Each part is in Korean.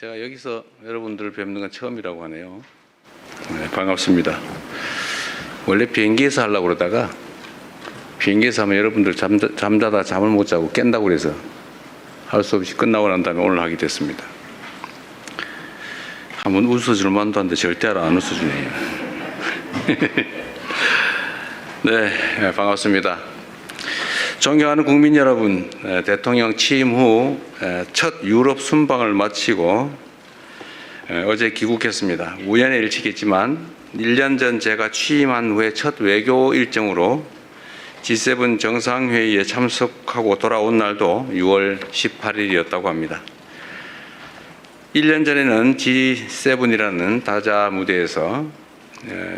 제가 여기서 여러분들을 뵙는 건 처음이라고 하네요. 네, 반갑습니다. 원래 비행기에서 하려고 그러다가 비행기에서 하면 여러분들 잠자다 잠을 못 자고 깬다고 그래서 할 수 없이 끝나고 난 다음에 오늘 하게 됐습니다. 한번 웃어줄 만도 한데 절대 안 웃어주네요. 네, 반갑습니다. 존경하는 국민 여러분, 대통령 취임 후 첫 유럽 순방을 마치고 어제 귀국했습니다. 우연의 일치겠지만 1년 전 제가 취임한 후에 첫 외교 일정으로 G7 정상회의에 참석하고 돌아온 날도 6월 18일이었다고 합니다. 1년 전에는 G7이라는 다자 무대에서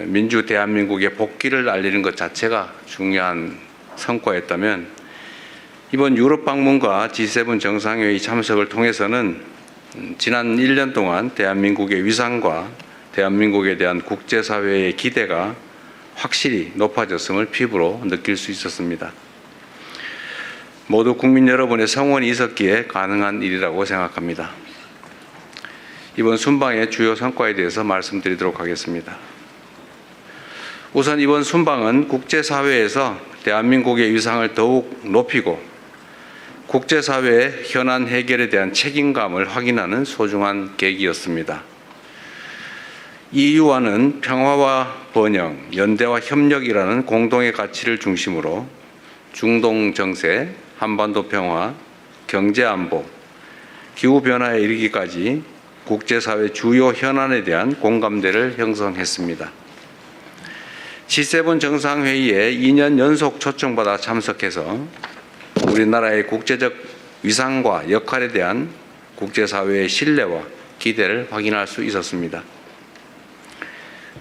민주 대한민국의 복귀를 알리는 것 자체가 중요한 성과였다면 이번 유럽 방문과 G7 정상회의 참석을 통해서는 지난 1년 동안 대한민국의 위상과 대한민국에 대한 국제사회의 기대가 확실히 높아졌음을 피부로 느낄 수 있었습니다. 모두 국민 여러분의 성원이 있었기에 가능한 일이라고 생각합니다. 이번 순방의 주요 성과에 대해서 말씀드리도록 하겠습니다. 우선 이번 순방은 국제사회에서 대한민국의 위상을 더욱 높이고 국제사회의 현안 해결에 대한 책임감을 확인하는 소중한 계기였습니다. EU와는 평화와 번영, 연대와 협력이라는 공동의 가치를 중심으로 중동 정세, 한반도 평화, 경제 안보, 기후변화에 이르기까지 국제사회 주요 현안에 대한 공감대를 형성했습니다. G7 정상회의에 2년 연속 초청받아 참석해서 우리나라의 국제적 위상과 역할에 대한 국제사회의 신뢰와 기대를 확인할 수 있었습니다.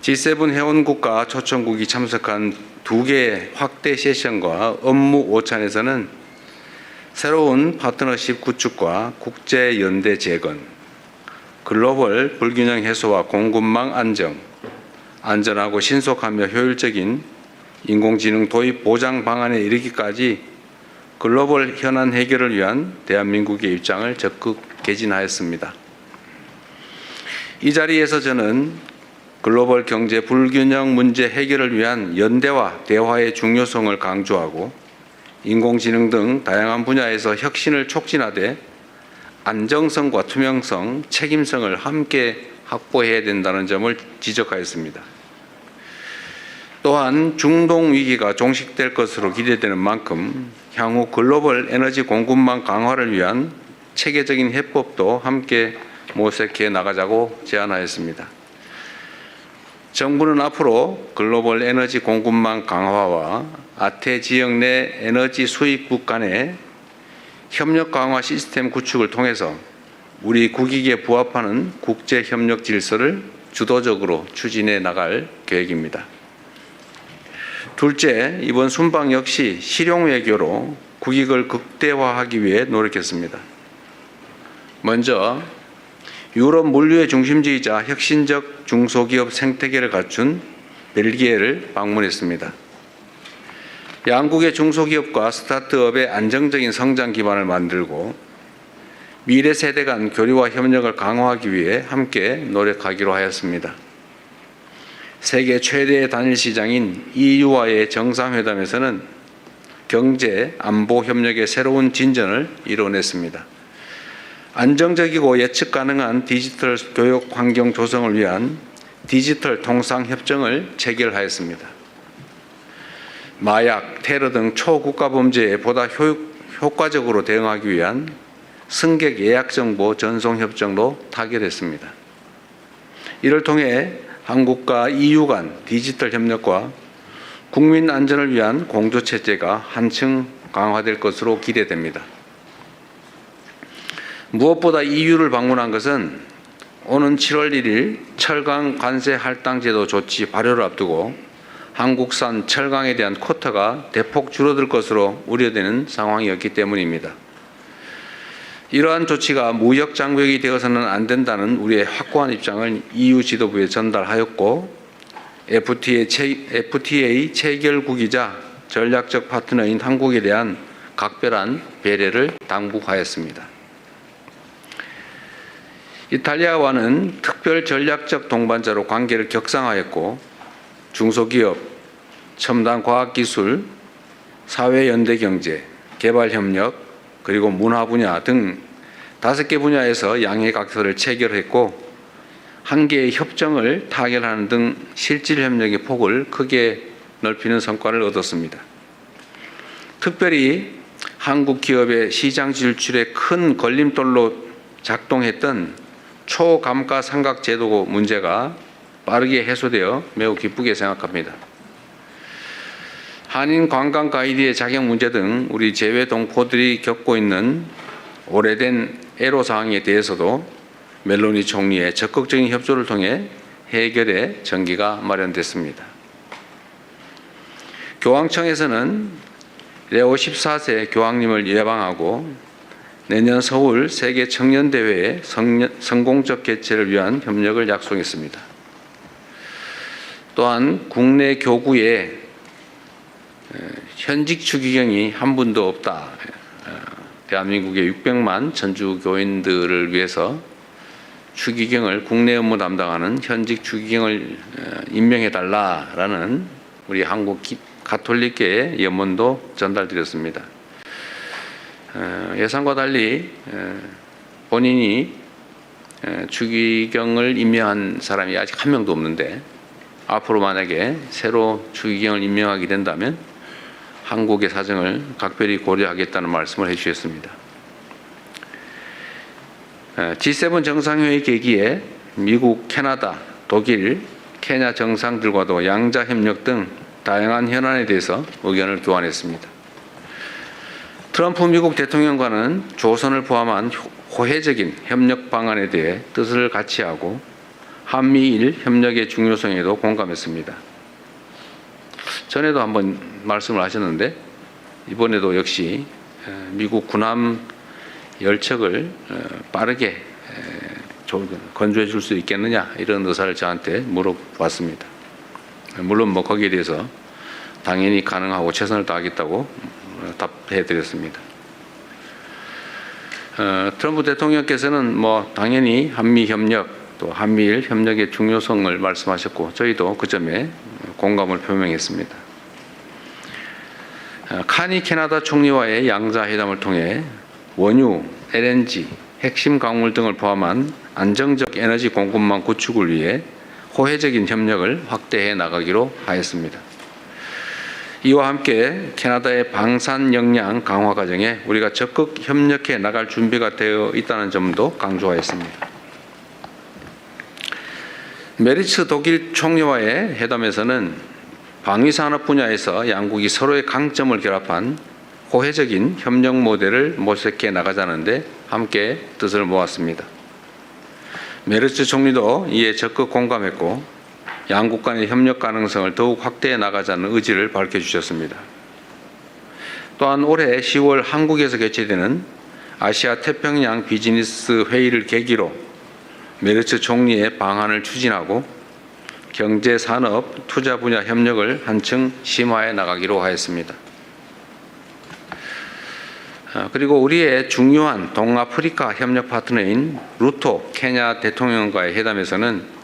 G7 회원국과 초청국이 참석한 2개의 확대 세션과 업무 오찬에서는 새로운 파트너십 구축과 국제연대 재건, 글로벌 불균형 해소와 공급망 안정, 안전하고 신속하며 효율적인 인공지능 도입 보장 방안에 이르기까지 글로벌 현안 해결을 위한 대한민국의 입장을 적극 개진하였습니다. 이 자리에서 저는 글로벌 경제 불균형 문제 해결을 위한 연대와 대화의 중요성을 강조하고 인공지능 등 다양한 분야에서 혁신을 촉진하되 안정성과 투명성, 책임성을 함께 확보해야 된다는 점을 지적하였습니다. 또한 중동 위기가 종식될 것으로 기대되는 만큼 향후 글로벌 에너지 공급망 강화를 위한 체계적인 해법도 함께 모색해 나가자고 제안하였습니다. 정부는 앞으로 글로벌 에너지 공급망 강화와 아태 지역 내 에너지 수입국 간의 협력 강화 시스템 구축을 통해서 우리 국익에 부합하는 국제 협력 질서를 주도적으로 추진해 나갈 계획입니다. 둘째, 이번 순방 역시 실용 외교로 국익을 극대화하기 위해 노력했습니다. 먼저 유럽 물류의 중심지이자 혁신적 중소기업 생태계를 갖춘 벨기에를 방문했습니다. 양국의 중소기업과 스타트업의 안정적인 성장 기반을 만들고 미래 세대 간 교류와 협력을 강화하기 위해 함께 노력하기로 하였습니다. 세계 최대의 단일 시장인 EU와의 정상회담에서는 경제, 안보 협력의 새로운 진전을 이뤄냈습니다. 안정적이고 예측 가능한 디지털 교육 환경 조성을 위한 디지털 통상 협정을 체결하였습니다. 마약, 테러 등 초국가 범죄에 보다 효과적으로 대응하기 위한 승객 예약 정보 전송 협정도 타결했습니다. 이를 통해 한국과 EU 간 디지털 협력과 국민 안전을 위한 공조 체제가 한층 강화될 것으로 기대됩니다. 무엇보다 EU를 방문한 것은 오는 7월 1일 철강 관세 할당 제도 조치 발효를 앞두고 한국산 철강에 대한 쿼타가 대폭 줄어들 것으로 우려되는 상황이었기 때문입니다. 이러한 조치가 무역 장벽이 되어서는 안 된다는 우리의 확고한 입장을 EU 지도부에 전달하였고 FTA 체결국이자 전략적 파트너인 한국에 대한 각별한 배려를 당부하였습니다. 이탈리아와는 특별 전략적 동반자로 관계를 격상하였고 중소기업, 첨단 과학기술, 사회연대경제, 개발협력, 그리고 문화 분야 등 5개 분야에서 양해각서를 체결했고 1개의 협정을 타결하는 등 실질 협력의 폭을 크게 넓히는 성과를 얻었습니다. 특별히 한국 기업의 시장 진출에 큰 걸림돌로 작동했던 초감가상각제도 문제가 빠르게 해소되어 매우 기쁘게 생각합니다. 한인 관광 가이드의 자격 문제 등 우리 제외 동포들이 겪고 있는 오래된 애로사항에 대해서도 멜로니 총리의 적극적인 협조를 통해 해결의 전기가 마련됐습니다. 교황청에서는 레오 14세 교황님을 예방하고 내년 서울 세계 청년대회의 성공적 개최를 위한 협력을 약속했습니다. 또한 국내 교구에 현직 추기경이 한 분도 없다. 대한민국의 600만 전주 교인들을 위해서 추기경을 국내 업무 담당하는 현직 추기경을 임명해달라라는 우리 한국 가톨릭계의 염원도 전달드렸습니다. 예상과 달리 본인이 추기경을 임명한 사람이 아직 한 명도 없는데 앞으로 만약에 새로 추기경을 임명하게 된다면 한국의 사정을 각별히 고려하겠다는 말씀을 해주셨습니다. G7 정상회의 계기에 미국, 캐나다, 독일, 케냐 정상들과도 양자 협력 등 다양한 현안에 대해서 의견을 교환했습니다. 트럼프 미국 대통령과는 조선을 포함한 호혜적인 협력 방안에 대해 뜻을 같이 하고 한미일 협력의 중요성에도 공감했습니다. 전에도 한번 말씀을 하셨는데 이번에도 역시 미국 군함 열척을 빠르게 건조해 줄 수 있겠느냐 이런 의사를 저한테 물어봤습니다. 물론 거기에 대해서 당연히 가능하고 최선을 다하겠다고 답해 드렸습니다. 트럼프 대통령께서는 당연히 한미 협력 또 한미일 협력의 중요성을 말씀하셨고 저희도 그 점에 공감을 표명했습니다. 카니 캐나다 총리와의 양자회담을 통해 원유, LNG, 핵심 광물 등을 포함한 안정적 에너지 공급망 구축을 위해 호혜적인 협력을 확대해 나가기로 하였습니다. 이와 함께 캐나다의 방산 역량 강화 과정에 우리가 적극 협력해 나갈 준비가 되어 있다는 점도 강조하였습니다. 메리츠 독일 총리와의 회담에서는 방위산업 분야에서 양국이 서로의 강점을 결합한 호혜적인 협력 모델을 모색해 나가자는데 함께 뜻을 모았습니다. 메르츠 총리도 이에 적극 공감했고 양국 간의 협력 가능성을 더욱 확대해 나가자는 의지를 밝혀주셨습니다. 또한 올해 10월 한국에서 개최되는 아시아 태평양 비즈니스 회의를 계기로 메르츠 총리의 방안을 추진하고 경제, 산업, 투자 분야 협력을 한층 심화해 나가기로 하였습니다. 그리고 우리의 중요한 동아프리카 협력 파트너인 루토 케냐 대통령과의 회담에서는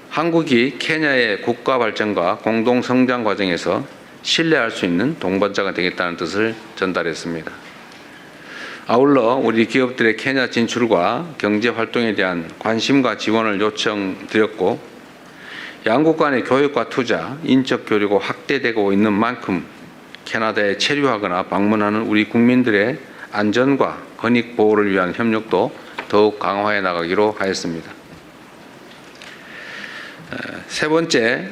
한국이 케냐의 국가 발전과 공동 성장 과정에서 신뢰할 수 있는 동반자가 되겠다는 뜻을 전달했습니다. 아울러 우리 기업들의 케냐 진출과 경제 활동에 대한 관심과 지원을 요청드렸고 양국 간의 교육과 투자, 인적 교류가 확대되고 있는 만큼 캐나다에 체류하거나 방문하는 우리 국민들의 안전과 권익 보호를 위한 협력도 더욱 강화해 나가기로 하였습니다. 세 번째,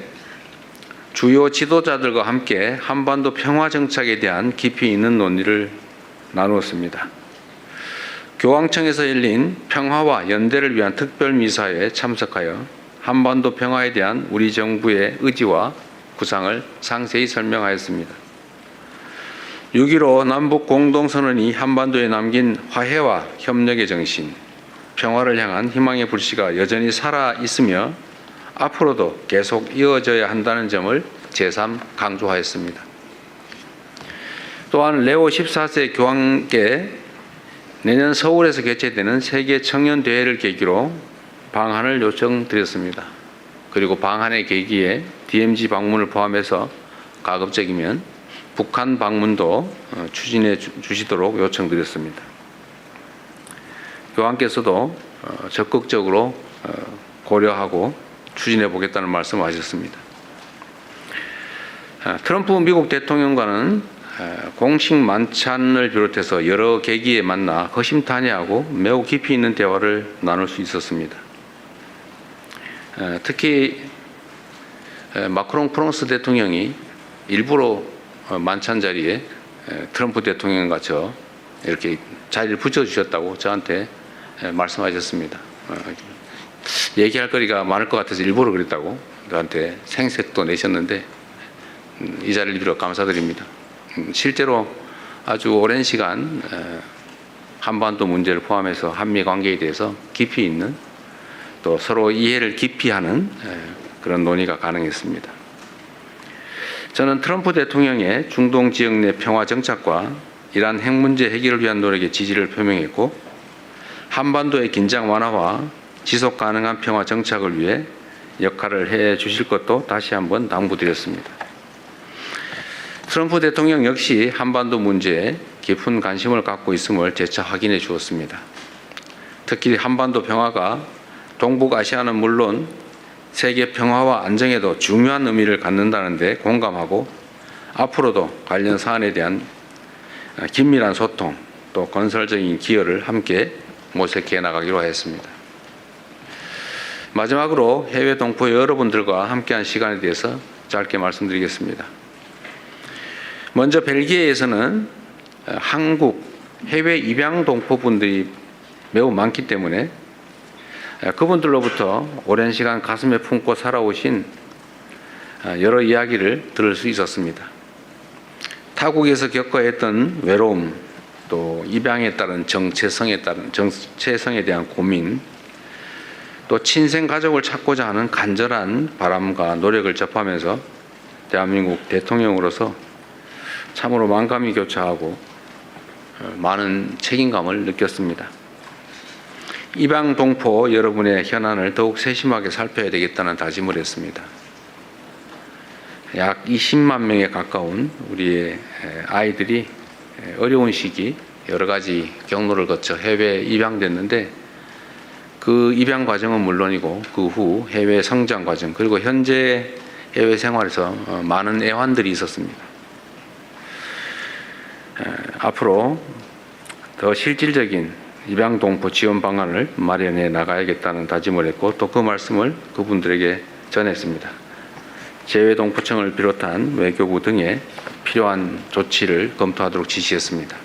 주요 지도자들과 함께 한반도 평화 정착에 대한 깊이 있는 논의를 나누었습니다. 교황청에서 열린 평화와 연대를 위한 특별미사회에 참석하여 한반도 평화에 대한 우리 정부의 의지와 구상을 상세히 설명하였습니다. 6.15 남북 공동선언이 한반도에 남긴 화해와 협력의 정신, 평화를 향한 희망의 불씨가 여전히 살아있으며 앞으로도 계속 이어져야 한다는 점을 재삼 강조하였습니다. 또한 레오 14세 교황께 내년 서울에서 개최되는 세계 청년 대회를 계기로 방한을 요청드렸습니다. 그리고 방한의 계기에 DMZ 방문을 포함해서 가급적이면 북한 방문도 추진해 주시도록 요청드렸습니다. 교황께서도 적극적으로 고려하고 추진해 보겠다는 말씀을 하셨습니다. 트럼프 미국 대통령과는 공식 만찬을 비롯해서 여러 계기에 만나 허심탄회하고 매우 깊이 있는 대화를 나눌 수 있었습니다. 특히 마크롱 프랑스 대통령이 일부러 만찬 자리에 트럼프 대통령과 저 이렇게 자리를 붙여주셨다고 저한테 말씀하셨습니다. 얘기할 거리가 많을 것 같아서 일부러 그랬다고 저한테 생색도 내셨는데 이 자리를 빌어 감사드립니다. 실제로 아주 오랜 시간 한반도 문제를 포함해서 한미 관계에 대해서 깊이 있는 또 서로 이해를 깊이 하는 그런 논의가 가능했습니다. 저는 트럼프 대통령의 중동 지역 내 평화 정착과 이란 핵 문제 해결을 위한 노력에 지지를 표명했고 한반도의 긴장 완화와 지속 가능한 평화 정착을 위해 역할을 해 주실 것도 다시 한번 당부드렸습니다. 트럼프 대통령 역시 한반도 문제에 깊은 관심을 갖고 있음을 재차 확인해 주었습니다. 특히 한반도 평화가 동북아시아는 물론 세계 평화와 안정에도 중요한 의미를 갖는다는 데 공감하고 앞으로도 관련 사안에 대한 긴밀한 소통 또 건설적인 기여를 함께 모색해 나가기로 하였습니다. 마지막으로 해외 동포 여러분들과 함께한 시간에 대해서 짧게 말씀드리겠습니다. 먼저 벨기에에서는 한국 해외 입양 동포분들이 매우 많기 때문에 그분들로부터 오랜 시간 가슴에 품고 살아오신 여러 이야기를 들을 수 있었습니다. 타국에서 겪어야 했던 외로움, 또 입양에 따른 정체성에 대한 고민, 또 친생 가족을 찾고자 하는 간절한 바람과 노력을 접하면서 대한민국 대통령으로서 참으로 만감이 교차하고 많은 책임감을 느꼈습니다. 입양 동포 여러분의 현안을 더욱 세심하게 살펴야 되겠다는 다짐을 했습니다. 약 20만 명에 가까운 우리의 아이들이 어려운 시기 여러 가지 경로를 거쳐 해외에 입양됐는데 그 입양 과정은 물론이고 그 후 해외 성장 과정 그리고 현재 해외 생활에서 많은 애환들이 있었습니다. 앞으로 더 실질적인 입양 동포 지원 방안을 마련해 나가야겠다는 다짐을 했고 또 그 말씀을 그분들에게 전했습니다. 재외동포청을 비롯한 외교부 등의 필요한 조치를 검토하도록 지시했습니다.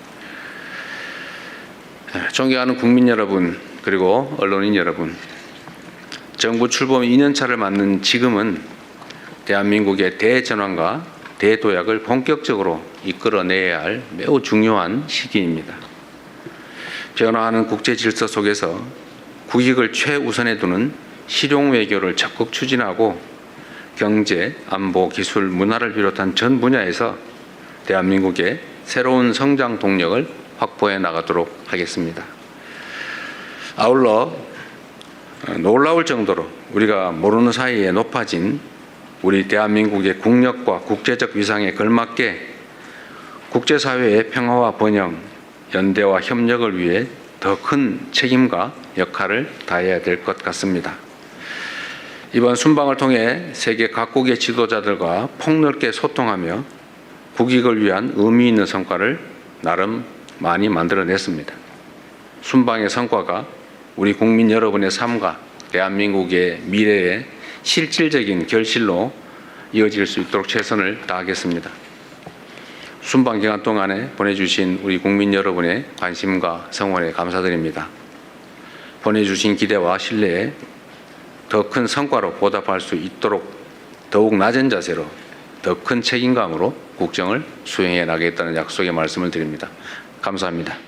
존경하는 국민 여러분 그리고 언론인 여러분, 정부 출범 2년차를 맞는 지금은 대한민국의 대전환과 대도약을 본격적으로 이끌어내야 할 매우 중요한 시기입니다. 변화하는 국제 질서 속에서 국익을 최우선에 두는 실용 외교를 적극 추진하고 경제, 안보, 기술, 문화를 비롯한 전 분야에서 대한민국의 새로운 성장 동력을 확보해 나가도록 하겠습니다. 아울러 놀라울 정도로 우리가 모르는 사이에 높아진 우리 대한민국의 국력과 국제적 위상에 걸맞게 국제사회의 평화와 번영, 연대와 협력을 위해 더 큰 책임과 역할을 다해야 될 것 같습니다. 이번 순방을 통해 세계 각국의 지도자들과 폭넓게 소통하며 국익을 위한 의미 있는 성과를 나름 많이 만들어냈습니다. 순방의 성과가 우리 국민 여러분의 삶과 대한민국의 미래의 실질적인 결실로 이어질 수 있도록 최선을 다하겠습니다. 순방 기간 동안에 보내주신 우리 국민 여러분의 관심과 성원에 감사드립니다. 보내주신 기대와 신뢰에 더 큰 성과로 보답할 수 있도록 더욱 낮은 자세로 더 큰 책임감으로 국정을 수행해 나가겠다는 약속의 말씀을 드립니다. 감사합니다.